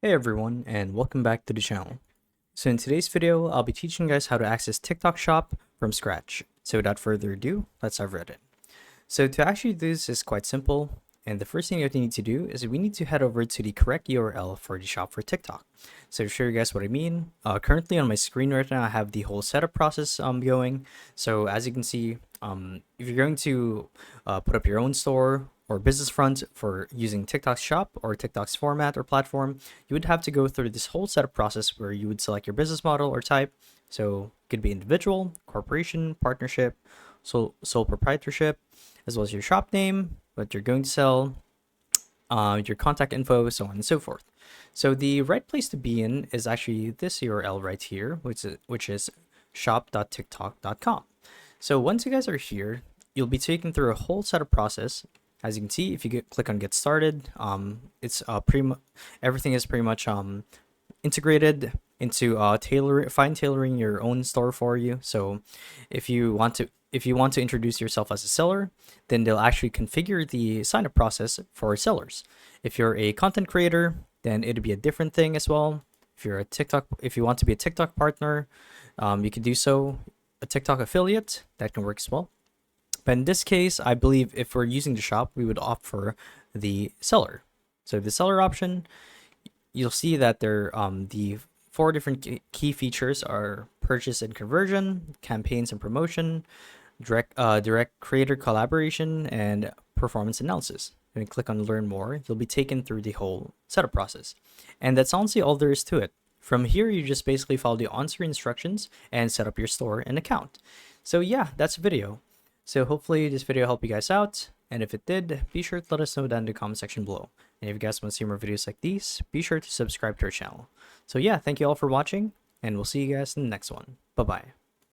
Hey everyone, and welcome back to the channel. So in today's video, I'll be teaching you guys how to access TikTok Shop from scratch. So without further ado, let's dive right in. So to actually do this is quite simple, and the first thing you need to do is we need to head over to the correct URL for the shop for TikTok. So to show you guys what I mean, currently on my screen right now, I have the whole setup process going. So as you can see, if you're going to put up your own store or business front for using TikTok's shop or TikTok's format or platform, you would have to go through this whole setup process where you would select your business model or type. So it could be individual, corporation, partnership, sole proprietorship, as well as your shop name, what you're going to sell, your contact info, so on and so forth. So the right place to be in is actually this URL right here, which is shop.tiktok.com. So once you guys are here, you'll be taken through a whole setup process. As you can see, if you click on get started, it's everything is pretty much integrated into fine tailoring your own store for you. So if you want to introduce yourself as a seller, then they'll actually configure the sign up process for sellers. If you're a content creator, then it'd be a different thing as well. If you want to be a TikTok partner, you can do so. A TikTok affiliate, that can work as well. But in this case, I believe if we're using the shop, we would opt for the seller. So the seller option, you'll see that the four different key features are purchase and conversion, campaigns and promotion, direct creator collaboration, and performance analysis. When you click on learn more, you'll be taken through the whole setup process. And that's honestly all there is to it. From here, you just basically follow the on-screen instructions and set up your store and account. So yeah, that's a video. So hopefully this video helped you guys out. And if it did, be sure to let us know down in the comment section below. And if you guys want to see more videos like these, be sure to subscribe to our channel. So yeah, thank you all for watching, and we'll see you guys in the next one. Bye-bye.